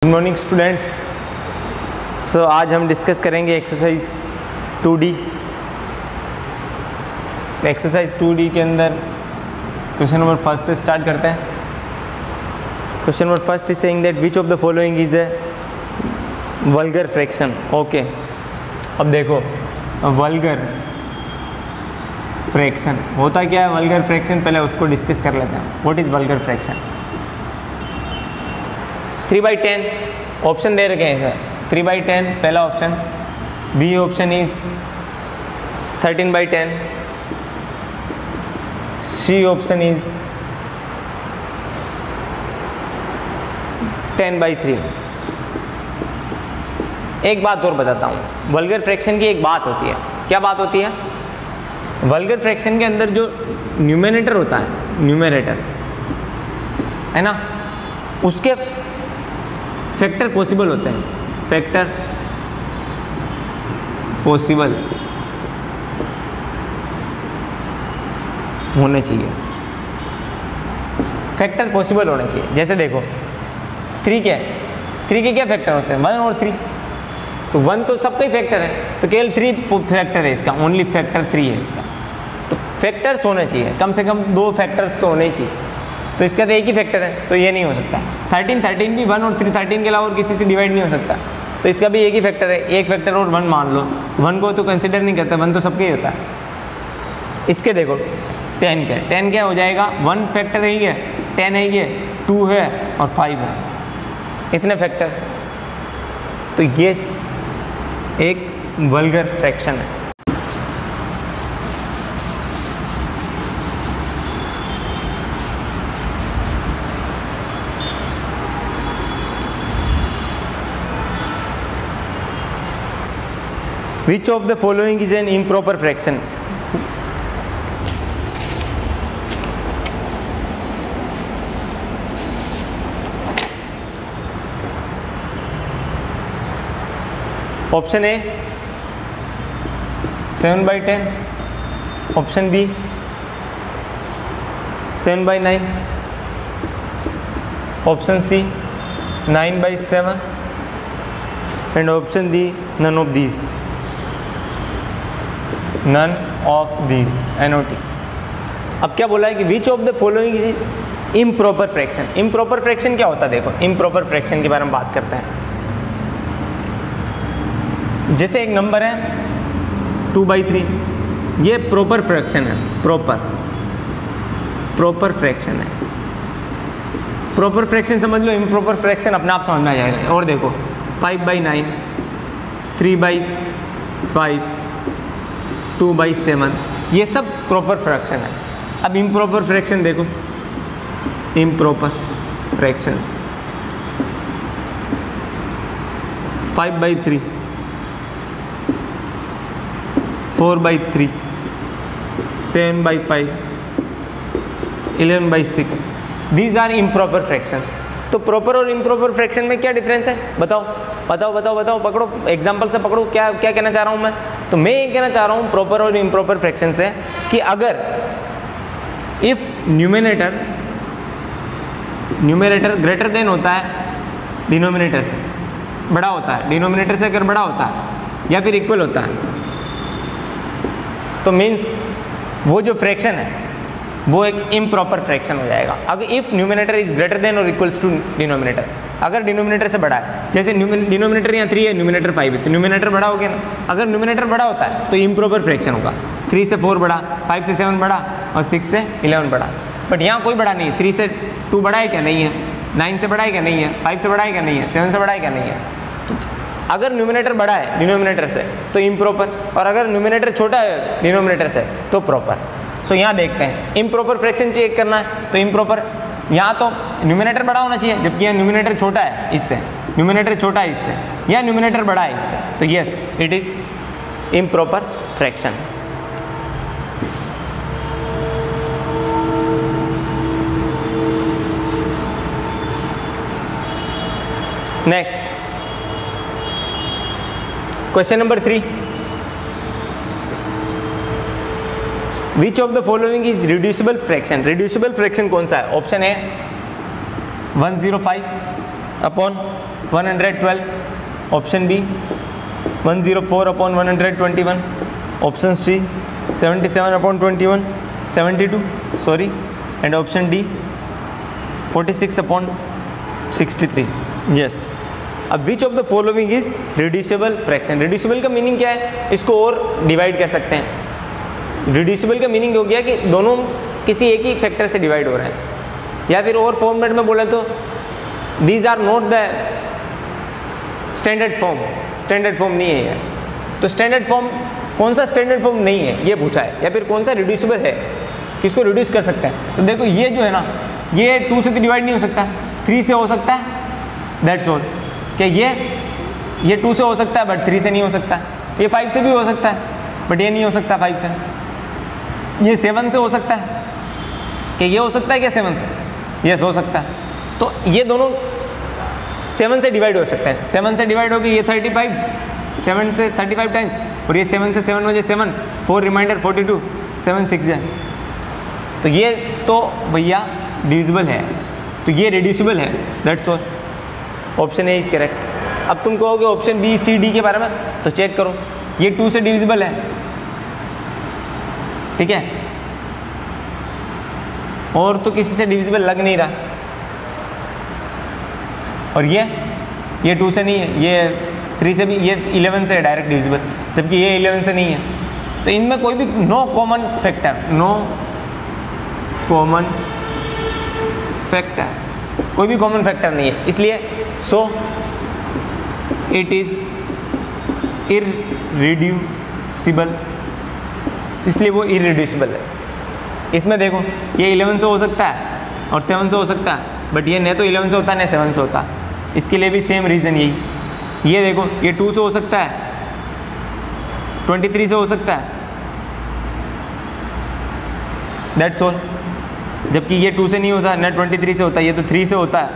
Good morning students. सो आज हम discuss करेंगे एक्सरसाइज 2D। एक्सरसाइज 2D के अंदर क्वेश्चन नंबर फर्स्ट से स्टार्ट करते हैं। Question number first is saying that which of the following is a vulgar fraction. Okay, अब देखो वल्गर फ्रैक्शन होता क्या है। वल्गर फ्रैक्शन पहले उसको डिस्कस कर लेते हैं। What is vulgar fraction. 3/10 option दे रखे हैं सर। 3/10 पहला option, B option is 13/10, C option is 10/3। एक बात और बताता हूँ, वल्गर फ्रैक्शन की एक बात होती है। क्या बात होती है? वल्गर फ्रैक्शन के अंदर जो न्यूमरेटर होता है, न्यूमरेटर है ना, उसके फैक्टर पॉसिबल होते हैं। फैक्टर पॉसिबल होने चाहिए, फैक्टर पॉसिबल होने चाहिए। जैसे देखो 3 क्या है, 3 के क्या फैक्टर होते हैं? 1 और 3। तो 1 तो सबका ही फैक्टर है, तो केवल 3 फैक्टर है इसका, ओनली फैक्टर 3 है इसका। तो फैक्टर्स होने चाहिए, कम से कम 2 फैक्टर्स तो होने ही चाहिए। तो इसका तो एक ही फैक्टर है, तो ये नहीं हो सकता। 13 भी 1 और 3, 13 के अलावा और किसी से डिवाइड नहीं हो सकता। तो इसका भी एक ही फैक्टर है, एक फैक्टर और 1 मान लो। 1 को तो कंसिडर नहीं करता, 1 तो सबके ही होता है। इसके देखो 10 क्या है, 10 क्या हो जाएगा? 1 फैक्टर है ये, 10 है ये, 2 है और 5 है, इतने फैक्टर्स। तो ये एक वल्गर फ्रैक्शन है। Which of the following is an improper fraction? Option A 7/10, option B 7/9, option C 9/7 and option D none of these. None of these, NOT। अब क्या बोला है कि विच of the following is improper fraction. Improper fraction क्या होता है? देखो improper fraction के बारे में बात करते हैं। जैसे एक नंबर है 2/3, ये प्रॉपर फ्रैक्शन है, प्रॉपर फ्रैक्शन है। प्रॉपर फ्रैक्शन समझ लो, इम्प्रॉपर फ्रैक्शन अपने आप समझ में आ जाएगा। और देखो 5/9, 3/5, 2/7, ये सब प्रॉपर फ्रैक्शन है। अब इम्प्रॉपर फ्रैक्शन देखो, improper fractions 5/3, 4/3, 7/5, 11/6, these are improper fractions. तो प्रॉपर और इम्प्रॉपर फ्रैक्शन में क्या डिफरेंस है? बताओ बताओ बताओ बताओ, पकड़ो एग्जांपल से पकड़ो। क्या क्या कहना चाह रहा हूँ मैं? तो मैं ये कहना चाह रहा हूँ प्रॉपर और इम्प्रॉपर फ्रैक्शन से कि अगर इफ न्यूमरेटर ग्रेटर देन होता है डिनोमिनेटर से, बड़ा होता है, डिनोमिनेटर से अगर बड़ा होता है या फिर इक्वल होता है, तो मीन्स वो जो फ्रैक्शन है वो एक इम्प्रॉपर फ्रैक्शन हो जाएगा। अगर if numerator is greater than और इक्वल्स टू डिनोमिनेटर, अगर डिनोमिनेटर से बड़ा है, जैसे डिनोमिनेटर यहाँ 3 है, न्यूमरेटर 5 है, तो न्यूमरेटर बड़ा हो गया ना। अगर न्यूमरेटर बड़ा होता है तो इम्प्रॉपर फ्रैक्शन होगा। 3 से 4 बड़ा, 5 से 7 बड़ा और 6 से 11 बड़ा। बट यहाँ कोई बड़ा नहीं है। 3 से 2 बड़ा है क्या? नहीं है। 9 से बड़ा है क्या? नहीं है। 5 से बड़ा है क्या? नहीं है। 7 से बड़ा है क्या? नहीं है। तो अगर न्यूमरेटर बड़ा है डिनोमिनेटर से तो इम्प्रॉपर, और अगर न्यूमरेटर छोटा है डिनोमिनेटर से तो प्रॉपर। सो यहाँ देखते हैं इम्प्रॉपर फ्रैक्शन चेक करना है तो इम्प्रॉपर, यहाँ तो न्यूमरेटर बड़ा होना चाहिए, जबकि यहाँ न्यूमरेटर छोटा है इससे, न्यूमरेटर छोटा है इससे, या न्यूमरेटर बड़ा है इससे, तो yes it is improper fraction. Next question number 3, which of the following is reducible fraction. Reducible fraction कौन सा है? Option A 105 upon 112, option B 104/121, option C 77/21, 72 sorry, and option D 46/63। Yes. अब which of the following is reducible fraction. Reducible का meaning क्या है, इसको और divide कर सकते हैं। रिड्यूसिबल का मीनिंग हो गया कि दोनों किसी एक ही फैक्टर से डिवाइड हो रहे हैं, या फिर और फॉर्मेट में बोले तो these are not the standard form. Standard form नहीं है ये। तो स्टैंडर्ड फॉर्म कौन सा स्टैंडर्ड फॉर्म नहीं है ये पूछा है, या फिर कौन सा रिड्यूसिबल है, किसको रिड्यूस कर सकते हैं। तो देखो ये जो है ना, ये 2 से तो डिवाइड नहीं हो सकता, 3 से हो सकता है, दैट्स ऑल। कि ये 2 से हो सकता है बट 3 से नहीं हो सकता। ये 5 से भी हो सकता है बट ये नहीं हो सकता 5 से। ये 7 से हो सकता है, कि ये हो सकता है क्या 7 से, यस हो सकता है। तो ये दोनों 7 से डिवाइड हो सकते हैं। 7 से डिवाइड होगी ये 35, 7 से 35 टाइम्स, और ये 7 से 7 बजे 7, 4 रिमाइंडर 42, 7 6 है। तो ये तो भैया डिविजिबल है, तो ये रिड्यूसिबल है, that's all. Option A is correct. अब तुम कहोगे ऑप्शन बी सी डी के बारे में, तो चेक करो, ये 2 से डिविजिबल है, ठीक है, और तो किसी से डिविजिबल लग नहीं रहा। और ये 2 से नहीं है, ये 3 से भी, ये 11 से है डायरेक्ट डिविजिबल, जबकि ये 11 से नहीं है। तो इनमें कोई भी no common factor, no common factor, कोई भी कॉमन फैक्टर नहीं है, इसलिए सो इट इज इररिड्यूसिबल, इसलिए वो इररिड्यूसिबल है। इसमें देखो ये 11 से हो सकता है और 7 से हो सकता है, बट ये न तो 11 से होता है न 7 से होता। इसके लिए भी सेम रीज़न यही। ये देखो ये 2 से हो सकता है, 23 से हो सकता है, दैट्स ऑल। जबकि ये 2 से नहीं होता, न 23 से होता, ये तो 3 से होता है,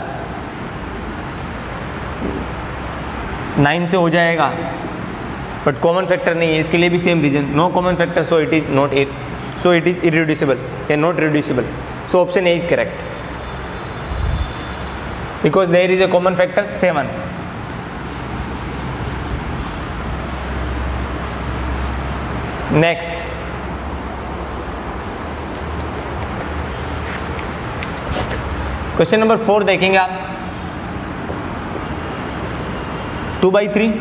9 से हो जाएगा, बट कॉमन फैक्टर नहीं है। इसके लिए भी same reason, no common factor, so it is not it, so it is irreducible या not reducible. So option A is correct because there is a common factor 7। Next, question number 4 देखेंगे आप। 2/3,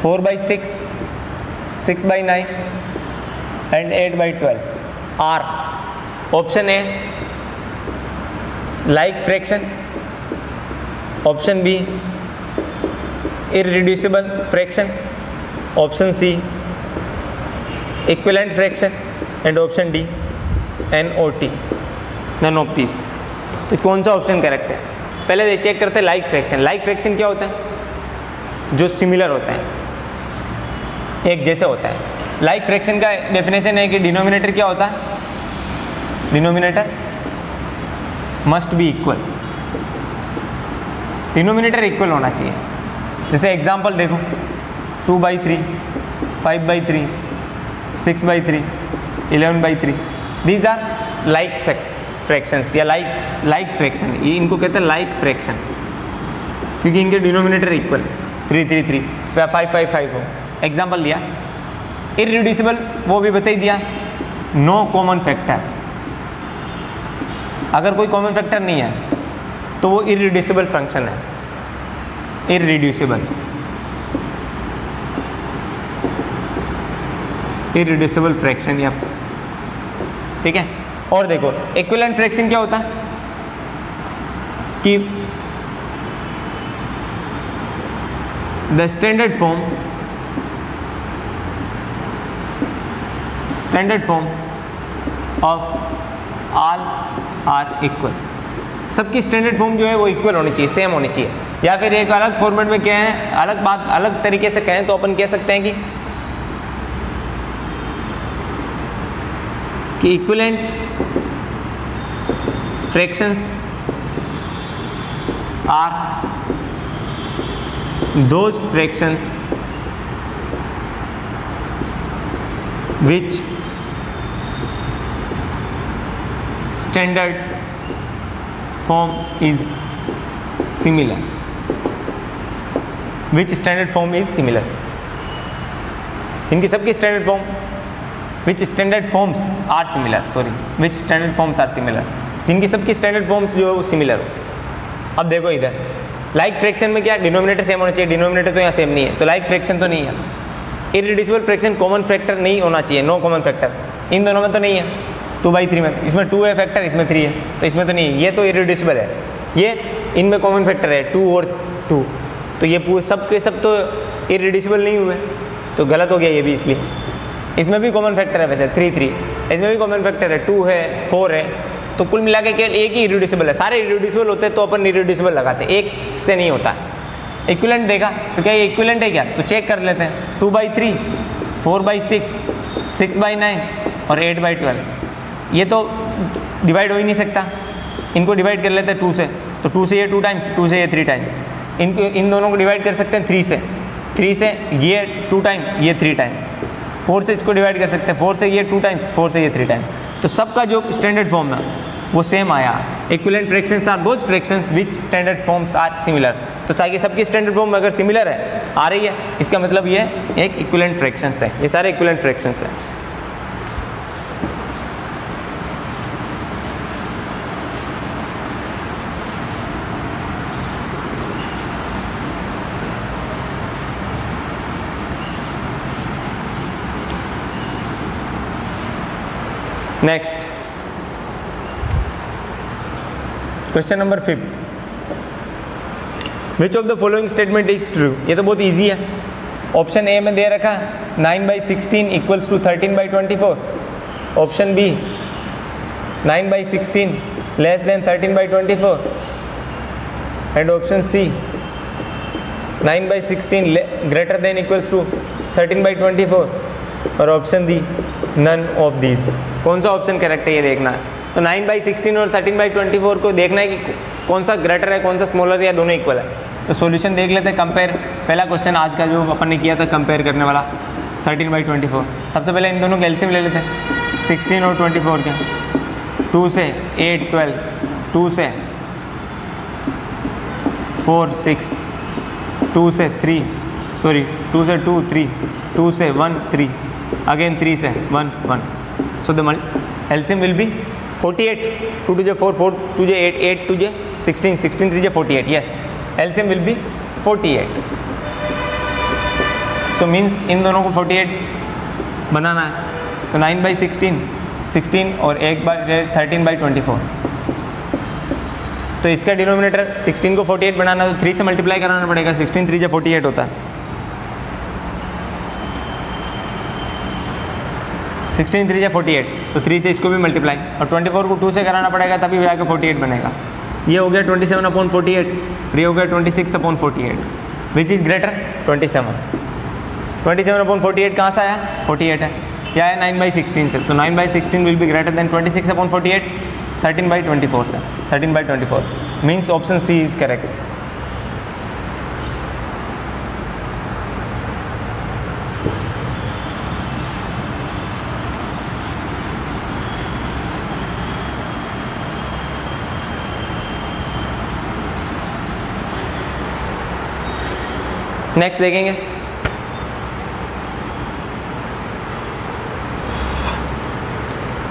4/6, 6/9 and 8/12 are option A like fraction, option B irreducible fraction, option C equivalent fraction and option D NOT, none of these। तो कौन सा option correct है? पहले check करते हैं like fraction. Like fraction क्या होता है? जो सिमिलर होता है, एक जैसे होता है। लाइक फ्रैक्शन का डेफिनेशन है कि डिनोमिनेटर क्या होता है? Denominator must be equal, denominator equal होना चाहिए। जैसे एग्जांपल देखो, 2/3, 5/3, 6/3, 11/3, दीज आर लाइक फ्रैक्शंस या लाइक फ्रैक्शन। ये इनको कहते हैं लाइक फ्रैक्शन, क्योंकि इनके डिनोमिनेटर इक्वल, 3 3 3 5 5 5 हो। एग्जांपल लिया। इररिड्यूसिबल वो भी बता ही दिया, नो कॉमन फैक्टर। अगर कोई कॉमन फैक्टर नहीं है तो वो इररिड्यूसिबल फंक्शन है, इररिड्यूसिबल फ्रैक्शन या, ठीक है। और देखो इक्विवेलेंट फ्रैक्शन क्या होता है कि the standard form of all are equal. सबकी स्टैंडर्ड फॉर्म जो है वो इक्वल होनी चाहिए, सेम होनी चाहिए। या फिर एक अलग फॉर्मेट में क्या है, अलग तरीके से कहें तो अपन कह सकते हैं कि equivalent fractions are those fractions which standard form is similar, which standard form is similar, इनकी सबकी standard form, which standard forms are similar, sorry which standard forms are similar, जिनकी सबकी स्टैंडर्ड फॉर्म्स जो है वो सिमिलर हो। अब देखो इधर लाइक फ्रैक्शन में क्या डिनोमिनेटर सेम होना चाहिए, डिनोमिनेटर तो यहाँ सेम नहीं है, तो लाइक फ्रैक्शन तो नहीं है। इररिड्यूसिबल फ्रैक्शन कॉमन फैक्टर नहीं होना चाहिए, नो कॉमन फैक्टर, इन दोनों में तो नहीं है, 2/3 में, इसमें 2 है फैक्टर, इसमें 3 है, तो इसमें तो नहीं है, ये तो इररिड्यूसिबल है, ये इनमें कॉमन फैक्टर है 2 और 2, तो ये पूरे सब के सब तो इररिड्यूसिबल नहीं हुए, तो गलत हो गया ये भी। इसलिए इसमें भी कॉमन फैक्टर है वैसे 3 3, इसमें भी कॉमन फैक्टर है 2 है 4 है, तो कुल मिला के केवल एक ही इररिड्यूसिबल है, सारे इररिड्यूसिबल होते तो अपन इररिड्यूसिबल लगाते, एक से नहीं होता। इक्विवेलेंट देखा तो क्या ये इक्विवेलेंट है क्या, तो चेक कर लेते हैं, 2/3, 4/6, 6/9 और 8/12, ये तो डिवाइड हो ही नहीं सकता, इनको डिवाइड कर लेते हैं 2 से, तो 2 से ये 2 टाइम्स, 2 से ये 3 टाइम्स, इन दोनों को डिवाइड कर सकते हैं 3 से, 3 से ये 2 टाइम, ये 3 टाइम, 4 से इसको डिवाइड कर सकते हैं, 4 से ये 2 टाइम्स, 4 से ये 3 टाइम, तो सबका जो स्टैंडर्ड फॉर्म है वो सेम आया। Equivalent fractions are those fractions which standard forms are similar, तो सारी सबकी स्टैंडर्ड फॉर्म अगर सिमिलर है आ रही है, इसका मतलब ये एक इक्विवेलेंट फ्रैक्शंस है, ये सारे इक्विवेलेंट फ्रैक्शंस है। Next question number 5, which of the following statement is true, ये तो बहुत इजी है। ऑप्शन ए में दे रखा 9/16 equals to 13/24, option B 9/16 less than 13/24, and option C 9/16 greater than equals to 13/24, और option D none of these. कौन सा ऑप्शन करेक्ट है ये देखना है, तो 9/16 और 13/24 को देखना है कि कौन सा ग्रेटर है कौन सा स्मॉलर है या दोनों इक्वल है। तो सॉल्यूशन देख लेते हैं, कंपेयर, पहला क्वेश्चन आज का जो अपन ने किया था कंपेयर करने वाला 13/24। सबसे पहले इन दोनों के एलसीएम ले लेते हैं, 16 और 24 के, 2 से 8 12, 2 से 4 6, 2 से 3 सॉरी 2 से 2 3, 2 से 1 3, अगेन 3 से 1 1, so the LCM will be 48, 2 to the 4, 4 to the 8, 8 to the 16, 16 to the 48, yes, LCM will be 48, so means इन दोनों को 48 बनाना है, तो 9/16, 16 और 13/24, तो इसका डिनोमिनेटर 16 को 48 बनाना तो 3 से मल्टीप्लाई कराना पड़ेगा, 16 3 जा 48 होता है, 16 3 जा 48, तो 3 से इसको भी मल्टीप्लाई, और 24 को 2 से कराना पड़ेगा तभी जाके 48 बनेगा। ये हो गया 27/48, ये हो गया 26/48, विच इज़ ग्रेटर 27। 27/48 कहाँ से आया, 48 है, क्या है 9/16 से, तो 9/16 विल बी ग्रेटर देन 26/48, 13/24 से, 13/24 means option C is correct. Next देखेंगे,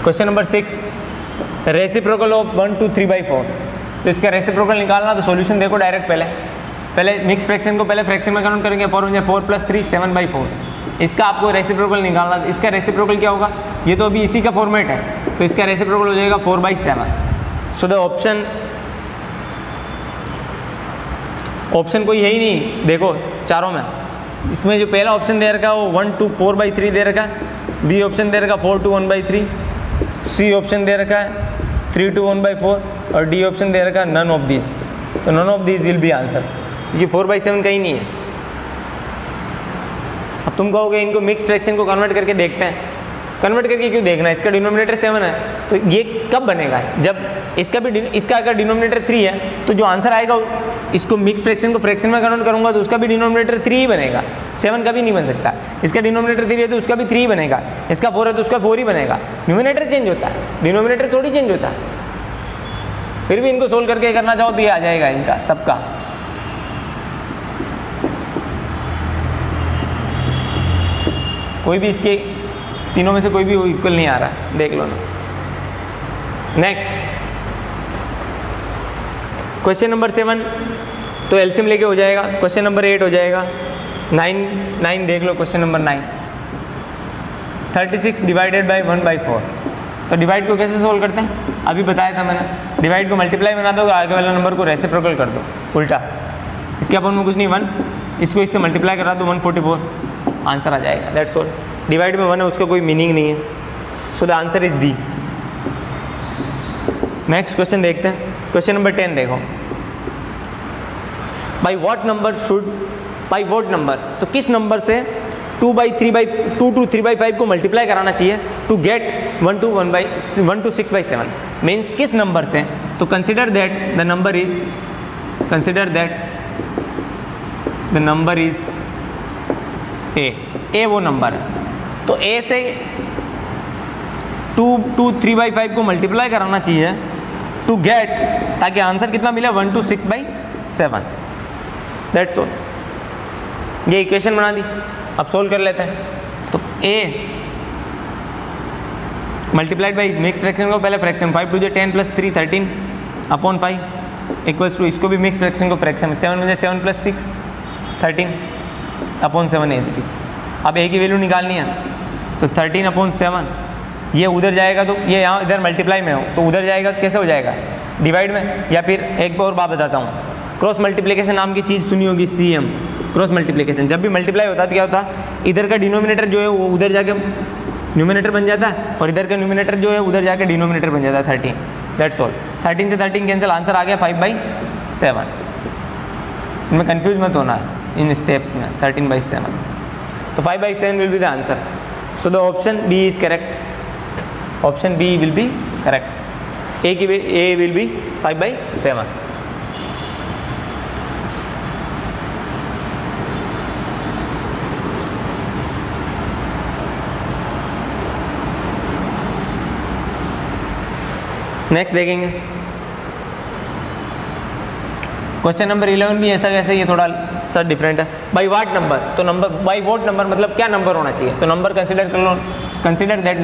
क्वेश्चन नंबर 6, रेसिप्रोकल ऑफ 1 2 3/4। तो इसका रेसिप्रोकल निकालना, तो सॉल्यूशन देखो डायरेक्ट, पहले मिक्स फ्रैक्शन को पहले फ्रैक्शन में कन्वर्ट करेंगे, 4 + 3 7/4, इसका आपको रेसिप्रोकल निकालना। इसका रेसिप्रोकल क्या होगा, ये तो अभी इसी का फॉर्मेट है, तो इसका रेसिप्रोकल हो जाएगा 4/7। सो द ऑप्शन कोई है ही नहीं, देखो चारों में, इसमें जो पहला ऑप्शन दे रखा है वो 1 to 4/3 दे रखा है, बी ऑप्शन दे रखा 4 to 1/3, सी ऑप्शन दे रखा है 3 to 1/4, और डी ऑप्शन दे रखा है नन ऑफ दीज। तो none of these will be answer, क्योंकि 4/7 कहीं नहीं है। अब तुम कहोगे इनको मिक्स फ्रैक्शन को कन्वर्ट करके देखते हैं, कन्वर्ट करके क्यों देखना है, इसका डिनोमिनेटर 7 है, तो ये कब बनेगा, जब इसका अगर डिनोमिनेटर 3 है तो जो आंसर आएगा इसको मिक्स फ्रैक्शन को फ्रैक्शन में कन्वर्ट करूंगा तो उसका भी डिनोमिनेटर 3 ही बनेगा, 7 कभी नहीं बन सकता। इसका डिनोमिनेटर 3 है तो उसका भी 3 ही बनेगा, इसका 4 है तो उसका 4 ही बनेगा। न्यूमिनेटर चेंज होता है, डिनोमिनेटर थोड़ी चेंज होता है। फिर भी इनको सोल्व करके करना चाहो तो ये आ जाएगा इनका सबका। कोई भी इसके तीनों में से कोई भी इक्वल नहीं आ रहा, देख लो ना। नेक्स्ट क्वेश्चन नंबर 7 तो एलसीएम लेके हो जाएगा। क्वेश्चन नंबर 8 हो जाएगा। 9 देख लो। Question number 9 36 divided by 1/4। तो डिवाइड को कैसे सोल्व करते हैं, अभी बताया था मैंने। डिवाइड को मल्टीप्लाई बना दो, आगे वाला नंबर को रेसिप्रोकल कर दो उल्टा। इसके अपन में कुछ नहीं, 1 इसको इससे मल्टीप्लाई करा दो 144, आंसर आ जाएगा। That's all. डिवाइड में 1 है, उसका कोई मीनिंग नहीं है। So the answer is D. Next question देखते हैं। क्वेश्चन नंबर 10 देखो। By what number should, by what number, तो किस नंबर से 2 to 3/5 को मल्टीप्लाई कराना चाहिए टू गेट 1 to 6/7। मीन्स किस नंबर से, तो consider that the number is a वो नंबर है। तो ए से 2 to 3/5 को मल्टीप्लाई कराना चाहिए टू गेट, ताकि आंसर कितना मिले 1 to 6/7। That's all. ये इक्वेशन बना दी। अब सोल्व कर लेते हैं। तो a multiplied by mix fraction को पहले फ्रैक्शन 5 2 10 + 3 13 अपॉन 5 इक्वल्स टू, इसको भी मिक्स फ्रैक्शन को फ्रैक्शन 7 में 7 + 6 13 अपॉन 7 एज इट इज। अब a की वैल्यू निकालनी है, तो 13 अपॉन 7, ये उधर जाएगा तो ये यहाँ इधर मल्टीप्लाई में हो तो उधर जाएगा तो कैसे हो जाएगा, डिवाइड में। या फिर एक और बात बताता हूँ, क्रॉस मल्टीप्लिकेशन नाम की चीज़ सुनी होगी, CM क्रॉस मल्टीप्लिकेशन। जब भी मल्टीप्लाई होता है तो क्या होता है, इधर का डिनोमिनेटर जो है वो उधर जाके न्यूमिनेटर बन जाता है, और इधर का न्यूमिनेटर जो है उधर जाके डिनोमिनेटर बन जाता है 13। That's all. 13 से 13 कैंसिल, आंसर आ गया 5/7। इनमें कंफ्यूज मत होना है इन स्टेप्स में, 13/7। तो 5/7 will be the answer. So the option B is correct. Option B will be correct. A will be 5/7। Next देखेंगे क्वेश्चन नंबर 11 भी ऐसा वैसे ये थोड़ा सा डिफरेंट है। बाई वाट नंबर, तो नंबर बाई वोट नंबर मतलब क्या नंबर होना चाहिए, तो नंबर कंसिडर कर लो। Consider that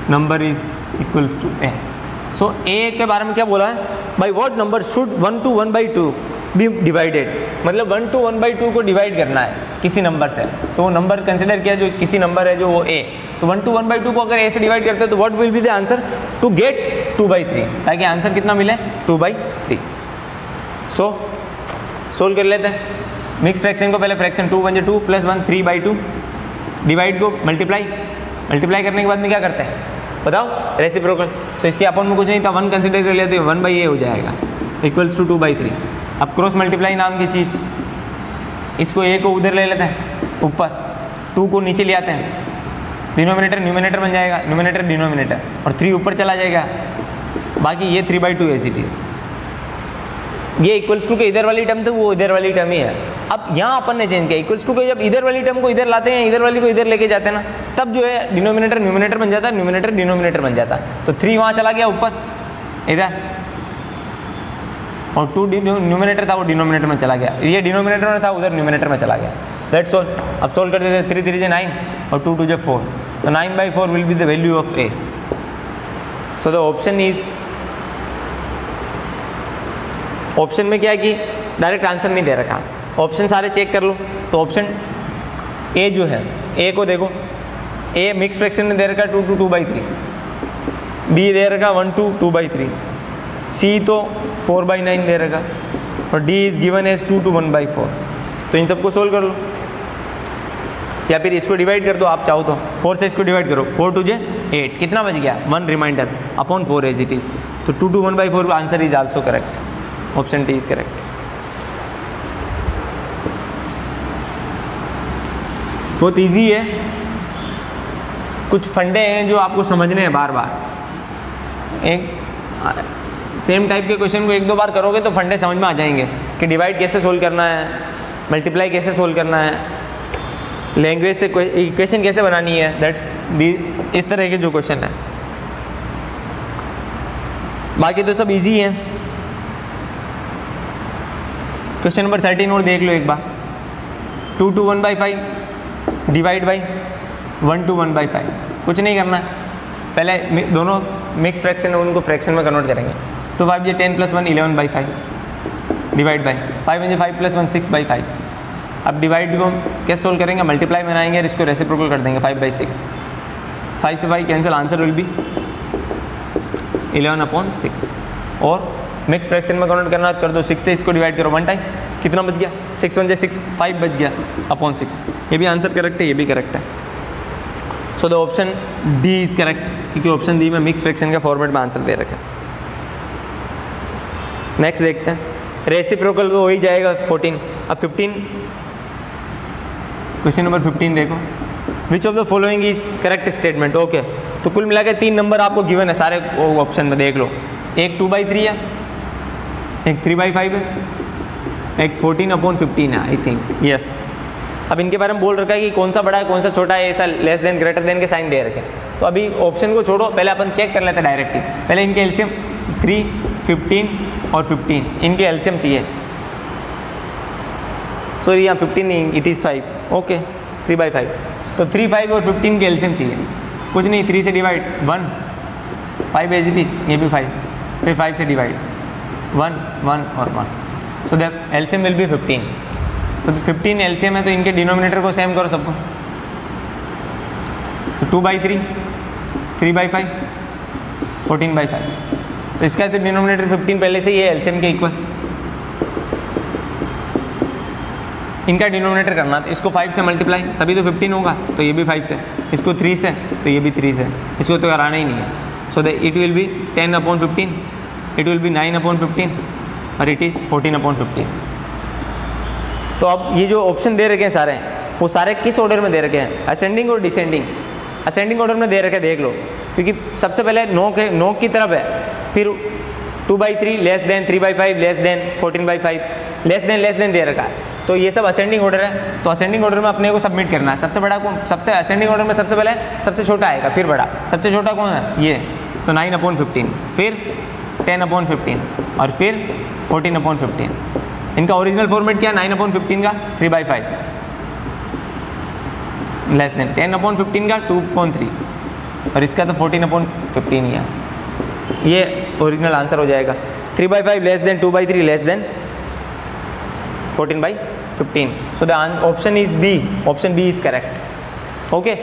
number is equals to A. So A के बारे में क्या बोला है, by what number should 1 to 1/2 be divided, मतलब 1 to 1/2 को डिवाइड करना है किसी नंबर से। तो वो नंबर कंसिडर किया जो किसी नंबर है जो वो ए, तो 1 to 1/2 को अगर ए से डिवाइड करते हो तो what will be the answer, to get 2/3, ताकि आंसर कितना मिले 2/3। सो सोल्व कर लेते हैं। मिक्स फ्रैक्शन को पहले फ्रैक्शन 2 1 2 + 1 3/2, डिवाइड को मल्टीप्लाई करने के बाद में क्या करते हैं बताओ, रेसिप्रोकल। तो इसके अपन में कुछ नहीं था, 1 कंसिडर कर लिया तो 1/a हो जाएगा इक्वल्स टू 2/3। अब क्रॉस मल्टीप्लाई नाम की चीज़, इसको a को उधर ले लेते हैं ऊपर, 2 को नीचे ले आते हैं, डिनोमिनेटर न्यूमिनेटर बन जाएगा, न्यूमिनेटर डिनोमिनेटर, और 3 ऊपर चला जाएगा, बाकी ये 3/2 एज इट इज। ये इक्वल्स टू के इधर वाली टर्म थी, वो इधर वाली टर्म ही है। अब यहाँ अपन ने चेंज किया, इक्वल्स टू के जब इधर वाली टर्म को इधर लाते हैं, इधर वाली को इधर लेके जाते हैं ना, तब जो है डिनोमिनेटर न्यूमिनेटर बन जाता है, न्यूमिनेटर डिनोमिनेटर बन जाता है। तो 3 वहाँ चला गया ऊपर इधर, और 2 न्यूमिनेटर था वो डिनोमिनेटर में चला गया, ये डिनोमिनेटर में था उधर न्यूमिनेटर में चला गया। That's all. अब सोल्व कर देते, 3 3 9 और 2 2 4, तो 9/4 will be the value of A. So the option is, option में क्या है कि डायरेक्ट आंसर नहीं दे रखा, ऑप्शन सारे चेक कर लो। तो ऑप्शन ए जो है, ए को देखो, ए मिक्स फ्रैक्शन में दे रखा 2 to 2/3, बी दे रखा 1 to 2/3, सी तो 4/9 दे रखा, और D is given as 2 to 1/4। तो इन सबको सोल्व कर लो, या फिर इसको डिवाइड कर दो आप चाहो तो, 4 से इसको डिवाइड करो, 4 2 8, कितना बच गया 1 remainder upon 4 as it is. तो 2 to 1/4 answer is also correct. Option D is correct. बहुत इजी है, कुछ फंडे हैं जो आपको समझने हैं बार बार। एक सेम टाइप के क्वेश्चन को 1-2 बार करोगे तो फंडे समझ में आ जाएंगे कि डिवाइड कैसे सोल्व करना है, मल्टीप्लाई कैसे सोल्व करना है, लैंग्वेज से इक्वेशन कैसे बनानी है, दैट्स इस तरह के जो क्वेश्चन है। बाकी तो सब इजी है। क्वेश्चन नंबर 13 और देख लो एक बार। 2 to 1/5 डिवाइड बाई 1 to 1/5। कुछ नहीं करना है, पहले दोनों मिक्स फ्रैक्शन है उनको फ्रैक्शन में कन्वर्ट करेंगे। तो 5 ये 10 + 1 11/5 डिवाइड बाई 5 ये 5 + 1 6/5। अब डिवाइड को कैसे सोल्व करेंगे, मल्टीप्लाई बनाएंगे और इसको रेसिप्रोकल कर देंगे 5/6। 5 से 5 कैंसिल, आंसर विल बी 11/6। और मिक्स फ्रैक्शन में कन्वर्ट करना कर दो, 6 से इसको डिवाइड करो 1 टाइम, कितना बच गया 6 1 6 5 बच गया /6। ये भी आंसर करेक्ट है, ये भी करेक्ट है। सो the option D is correct, क्योंकि ऑप्शन डी में मिक्स फ्रैक्शन के फॉर्मेट में आंसर दे रखा है। नेक्स्ट देखते हैं, रेसिप्रोकल तो हो ही जाएगा 14। अब 15, क्वेश्चन नंबर 15 देखो। विच of the following is correct statement. Okay, तो कुल मिला के 3 नंबर आपको गिवन है सारे ऑप्शन में, देख लो। एक 2/3 है, एक 3/5 है, एक 14/15 है आई थिंक, यस। अब इनके बारे में बोल रखा है कि कौन सा बड़ा है कौन सा छोटा है, ऐसा लेस देन ग्रेटर देन के साइन दे रखे हैं। तो अभी ऑप्शन को छोड़ो, पहले अपन चेक कर लेते हैं डायरेक्ट ही। पहले इनके एलसीएम 3, 15 और 15, इनके एलसीएम चाहिए। सॉरी यहाँ 15 नहीं, इट इज़ 5। ओके 3/5, तो 3, 5 और 15 के एलसीएम चाहिए। कुछ नहीं, 3 से डिवाइड 1, 5 ऐसी थी, ये भी 5, फिर 5 से डिवाइड 1 1 और 1। So that LCM will be 15। तो 15 एलसीएम है, तो इनके डिनोमिनेटर को सेम करो सबको। सो 2/3, 3/5, 14/5। तो इसका तो डिनोमिनेटर 15 पहले से ही है एलसीएम के इक्वल। इनका डिनोमिनेटर करना, तो इसको 5 से मल्टीप्लाई तभी तो 15 होगा, तो ये भी 5 से, इसको 3 से तो ये भी 3 से, इसको तो कराना ही नहीं है। So that it will be 10/15, it will be 9/15 और इट इज़ 14/15। तो अब ये जो ऑप्शन दे रखे हैं सारे, वो सारे किस ऑर्डर में दे रखे हैं, असेंडिंग और डिसेंडिंग। असेंडिंग ऑर्डर में दे रखे, देख लो, क्योंकि सबसे पहले नोक की तरफ है, फिर 2/3 less than 3/5 less than 14/5 less than दे रखा है। तो ये सब असेंडिंग ऑर्डर है, तो असेंडिंग ऑर्डर में अपने को सबमिट करना है। सबसे बड़ा कौन, सबसे असेंडिंग ऑर्डर में सबसे पहले सबसे छोटा आएगा, फिर बड़ा। सबसे छोटा कौन है, ये, तो 9/15, फिर 10/15 और फिर 14/15। इनका ओरिजिनल फॉर्मेट क्या है 9/15 का 3/5 लेस देन 10/15 का 2/3 और इसका तो 14/15 ही है। ये ओरिजिनल आंसर हो जाएगा। 3/5 less than 2/3 less than 14/15। So the option is B, option B is correct. Okay,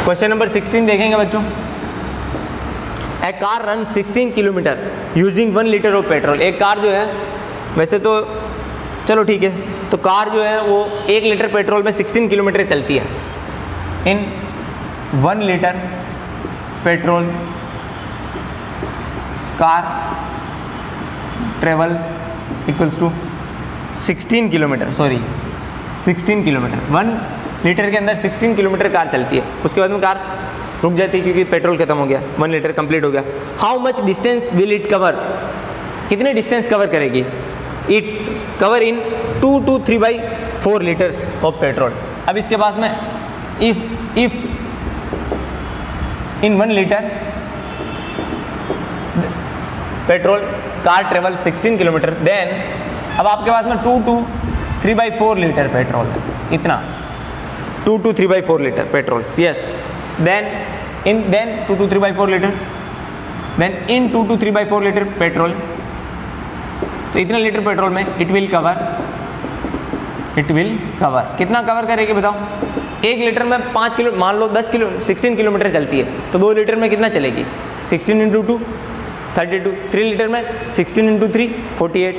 question number 16 देखेंगे बच्चों। A car run 16 kilometre using 1 litre of petrol. एक कार जो है, वैसे तो चलो ठीक है, तो कार जो है वो 1 लीटर पेट्रोल में 16 किलोमीटर चलती है। In 1 litre petrol car travels equals to 16 kilometre, sorry 16 kilometre. 1 litre के अंदर 16 किलोमीटर कार चलती है, उसके बाद में कार रुक जाती है क्योंकि पेट्रोल खत्म हो गया, 1 लीटर कंप्लीट हो गया। How much distance will it cover, कितने डिस्टेंस कवर करेगी, it cover in 2 to 3/4 litres of petrol. अब इसके पास में if in 1 litre petrol car travel 16 kilometre, then अब आपके पास में 2 to 3/4 लीटर पेट्रोल है, इतना 2 to 3/4 litre petrol, yes. Then 2 to 3/4 litre, then in 2 to 3/4 litre petrol, तो इतने लीटर पेट्रोल में इट विल कवर कितना कवर करेगी बताओ। 1 लीटर में 5 किलो, मान लो 16 किलोमीटर चलती है, तो 2 लीटर में कितना चलेगी, 16 × 2 32, 3 लीटर में 16 × 3 48,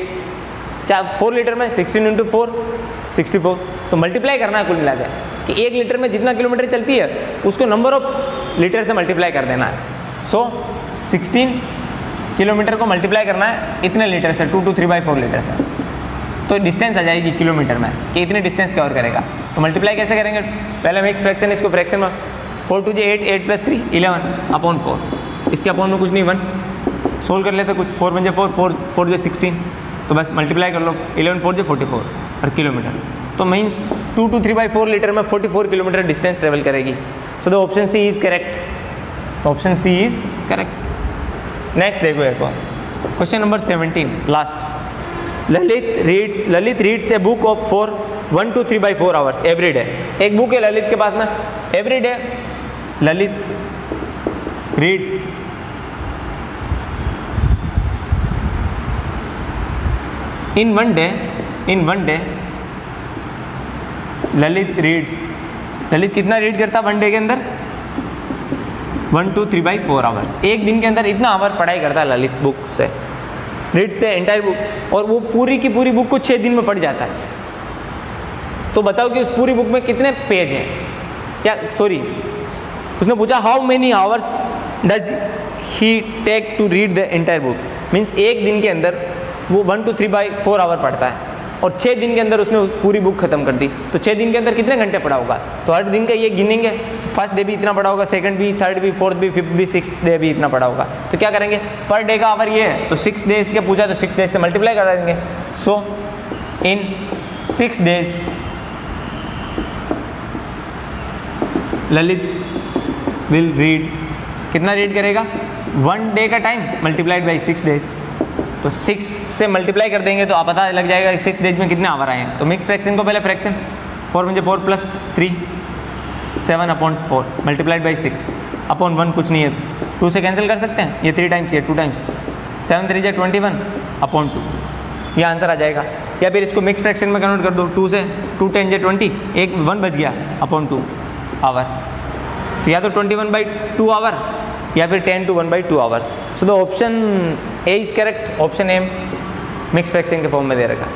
4 लीटर में 16 × 4 64। तो मल्टीप्लाई करना है कुल मिला के कि 1 लीटर में जितना किलोमीटर चलती है उसको नंबर ऑफ लीटर से मल्टीप्लाई कर देना है। सो 16 किलोमीटर को मल्टीप्लाई करना है इतने लीटर से, 2 to 3/4 लीटर से। तो डिस्टेंस आ जाएगी किलोमीटर में कि इतने डिस्टेंस कवर करेगा। तो मल्टीप्लाई कैसे करेंगे, पहले मिक्स फ्रैक्शन, इसको फ्रैक्शन में 4 2 8, 8 + 3 11 अपॉन 4, इसके अपॉन में कुछ नहीं 1, सोल्व कर लेते कुछ, 4 × 4 4 4 × 16, तो बस मल्टीप्लाई कर लो, 11 4 × 44 और किलोमीटर, तो मीन्स 2 to 3/4 लीटर में 44 किलोमीटर डिस्टेंस ट्रेवल करेगी। So the option C is correct, option C is correct. Next देखो एक और question number 17 last. Lalit reads a book of for 1 to 3/4 hours every day. एक book है ललित के पास में, every day Lalit reads in one day Lalit reads, Lalit कितना read करता वन डे के अंदर, 1 to 3/4 आवर्स, एक दिन के अंदर इतना आवर पढ़ाई करता है ललित बुक से, रीड्स द एंटायर बुक, और वो पूरी की पूरी बुक को 6 दिन में पढ़ जाता है। तो बताओ कि उस पूरी बुक में कितने पेज हैं, या सॉरी उसने पूछा how many hours does he take to read the entire book, means एक दिन के अंदर वो 1 to 3/4 आवर पढ़ता है और 6 दिन के अंदर उसने पूरी बुक खत्म कर दी, तो 6 दिन के अंदर कितने घंटे पढ़ा होगा। तो हर दिन का ये गिनेंगे, फर्स्ट डे भी इतना पढ़ा होगा, सेकंड भी, थर्ड भी, फोर्थ भी, फिफ्थ भी, सिक्स्थ डे भी इतना पढ़ा होगा। तो क्या करेंगे, पर डे का आवर ये है, तो 6 डेज का पूछा तो 6 डेज से मल्टीप्लाई करा देंगे। सो इन 6 डेज ललित विल रीड, कितना रीड करेगा, 1 डे का टाइम मल्टीप्लाइड बाई 6 डेज, तो 6 से मल्टीप्लाई कर देंगे तो आप पता लग जाएगा 6 डेज में कितने आवर आए हैं। तो मिक्स फ्रैक्शन को पहले फ्रैक्शन 4 × 4 + 3 7/4 मल्टीप्लाइड बाई 6 अपॉन 1 कुछ नहीं है, 2 से कैंसिल कर सकते हैं, ये 3 टाइम्स, ये 2 टाइम्स, 7 3 × 21 अपॉन 2, ये आंसर आ जाएगा। या फिर इसको मिक्स फ्रैक्शन में कन्वर्ट कर दो, 2 से 2 10 × 20, एक 1 बच गया अपॉन 2 आवर, तो या तो 21/2 आवर या फिर 10 to 1/2 hour. So the option A is correct, option A mix fraction के फॉर्म में दे रखा है।